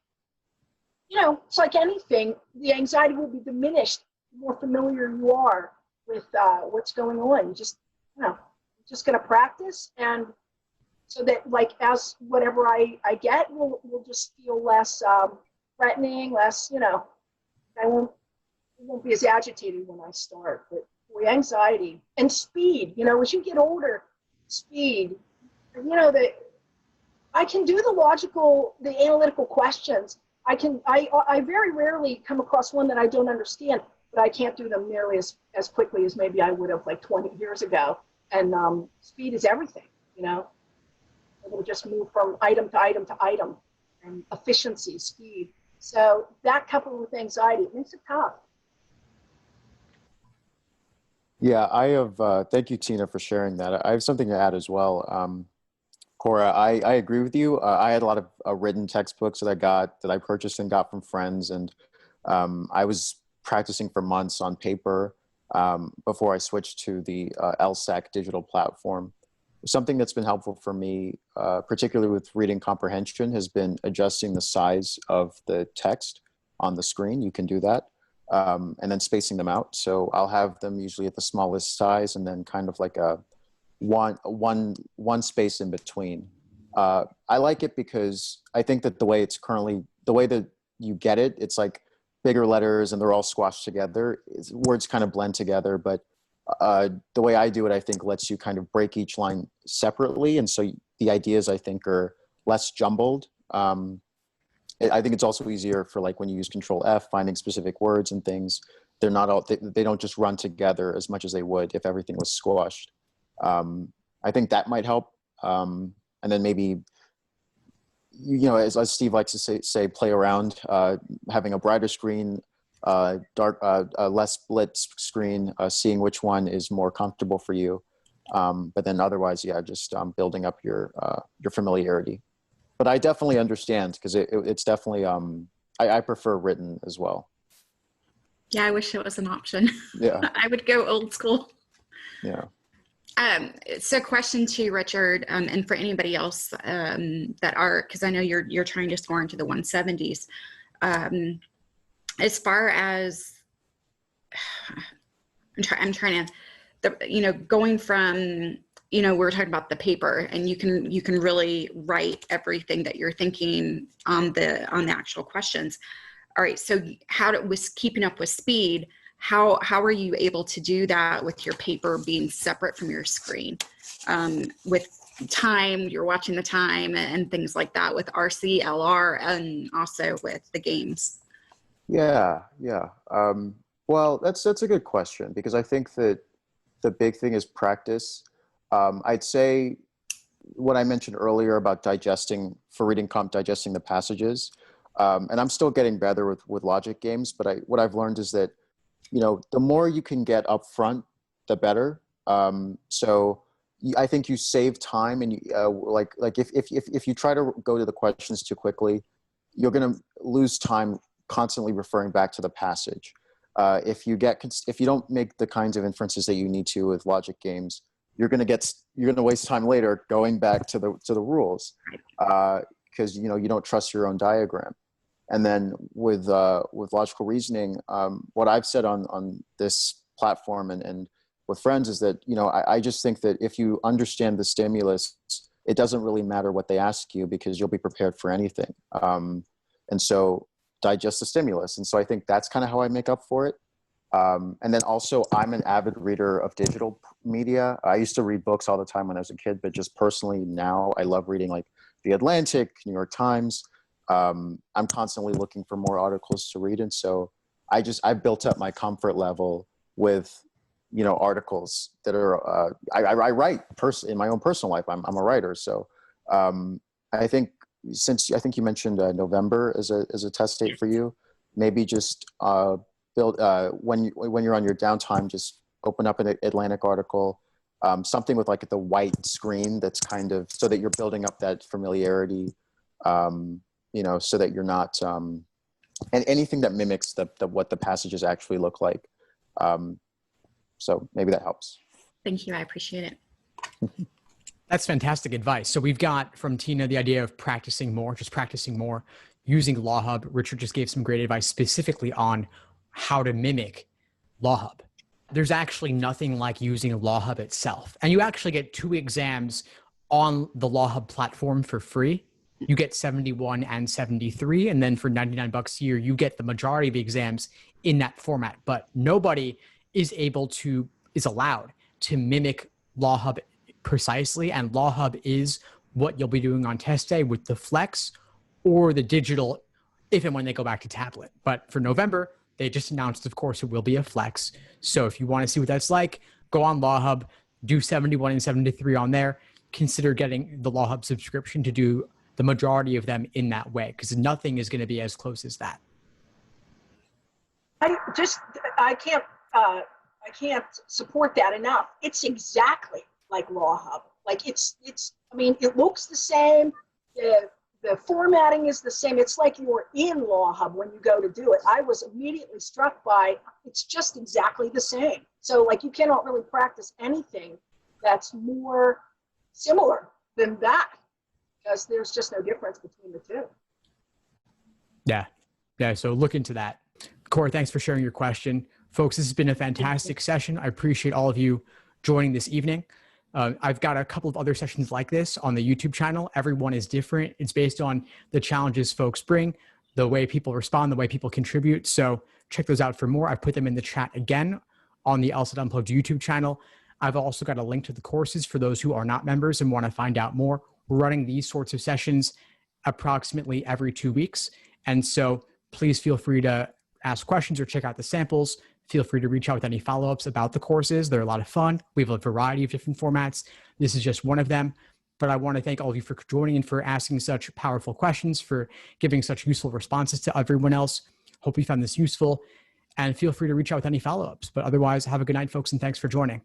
like anything, the anxiety will be diminished the more familiar you are with what's going on. Just going to practice, and so that as whatever I get will just feel less threatening, less, I won't be as agitated when I start. But boy, anxiety and speed, as you get older, speed, that I can do the analytical questions. I very rarely come across one that I don't understand, but I can't do them nearly as quickly as maybe I would have 20 years ago. And speed is everything, It'll just move from item to item to item, and efficiency, speed. So that coupled with anxiety, it makes it tough. Yeah, I have, thank you, Tina, for sharing that. I have something to add as well. Cora, I agree with you. I had a lot of written textbooks that I purchased and got from friends. And I was practicing for months on paper before I switched to the LSAT digital platform. Something that's been helpful for me, particularly with reading comprehension, has been adjusting the size of the text on the screen. You can do that. And then spacing them out. So I'll have them usually at the smallest size, and then kind of like a one space in between. I like it because I think that the way that you get it, it's like bigger letters and they're all squashed together. Words kind of blend together, but the way I do it, I think lets you kind of break each line separately. And so the ideas, I think, are less jumbled. I think it's also easier for when you use Control F, finding specific words and things. They're not all, they don't just run together as much as they would if everything was squashed. I think that might help. And then maybe, as Steve likes to say, play around, having a brighter screen, less split screen, seeing which one is more comfortable for you. But then otherwise, just building up your familiarity. But I definitely understand because it's definitely, I prefer written as well. Yeah, I wish it was an option. Yeah. I would go old school. Yeah. So question to you, Richard, and for anybody else that are, because I know you're trying to score into the 170s. As far as, I'm trying to, going from, we were talking about the paper, and you can really write everything that you're thinking on the actual questions. All right. So was keeping up with speed, how are you able to do that with your paper being separate from your screen? With time, you're watching the time and things like that with RC, LR, and also with the games. Yeah. Well, that's a good question, because I think that the big thing is practice. I'd say what I mentioned earlier about digesting the passages. And I'm still getting better with logic games, but what I've learned is that, the more you can get up front, the better. So I think you save time, and if you try to go to the questions too quickly, you're going to lose time constantly referring back to the passage. If you don't make the kinds of inferences that you need to with logic games, you're going to waste time later going back to the rules, because you don't trust your own diagram. And then with logical reasoning, what I've said on this platform and with friends is that I just think that if you understand the stimulus, it doesn't really matter what they ask you, because you'll be prepared for anything. And so digest the stimulus. And so I think that's kind of how I make up for it. And then also, I'm an avid reader of digital media. I used to read books all the time when I was a kid, but just personally now I love reading like The Atlantic, New York Times. I'm constantly looking for more articles to read. And so I built up my comfort level with, articles that are, I write in my own personal life. I'm a writer. So I think you mentioned November as a test date for you, maybe just build when you're on your downtime, just open up an Atlantic article, something with like the white screen that's kind of so that you're building up that familiarity, so that you're not and anything that mimics what the passages actually look like. So maybe that helps. Thank you. I appreciate it. That's fantastic advice. So we've got from Tina the idea of practicing more using LawHub. Richard just gave some great advice specifically on how to mimic LawHub. There's actually nothing like using LawHub itself. And you actually get 2 exams on the LawHub platform for free. You get 71 and 73. And then for $99 a year, you get the majority of the exams in that format. But nobody is allowed to mimic LawHub precisely. And LawHub is what you'll be doing on test day with the Flex or the digital, if and when they go back to tablet. But for November, they just announced, of course, it will be a Flex. So if you want to see what that's like, go on LawHub, do 71 and 73 on there. Consider getting the LawHub subscription to do the majority of them in that way, because nothing is going to be as close as that. I can't support that enough. It's exactly like LawHub. Like it looks the same. The formatting is the same. It's like you're in LawHub when you go to do it. I was immediately struck by it's just exactly the same. So like you cannot really practice anything that's more similar than that, because there's just no difference between the two. Yeah. So look into that. Corey, thanks for sharing your question. Folks, this has been a fantastic session. I appreciate all of you joining this evening. I've got a couple of other sessions like this on the YouTube channel. Everyone is different. It's based on the challenges folks bring, the way people respond, the way people contribute. So check those out for more. I've put them in the chat again on the LSAT Unplugged YouTube channel. I've also got a link to the courses for those who are not members and want to find out more. We're running these sorts of sessions approximately every 2 weeks. And so please feel free to ask questions or check out the samples. Feel free to reach out with any follow-ups about the courses. They're a lot of fun. We have a variety of different formats. This is just one of them. But I want to thank all of you for joining and for asking such powerful questions, for giving such useful responses to everyone else. Hope you found this useful. And feel free to reach out with any follow-ups. But otherwise, have a good night, folks, and thanks for joining.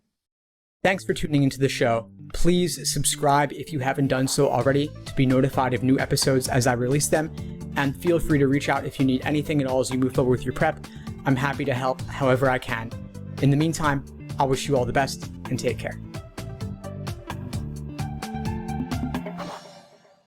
Thanks for tuning into the show. Please subscribe if you haven't done so already to be notified of new episodes as I release them. And feel free to reach out if you need anything at all as you move forward with your prep. I'm happy to help however I can. In the meantime, I'll wish you all the best and take care.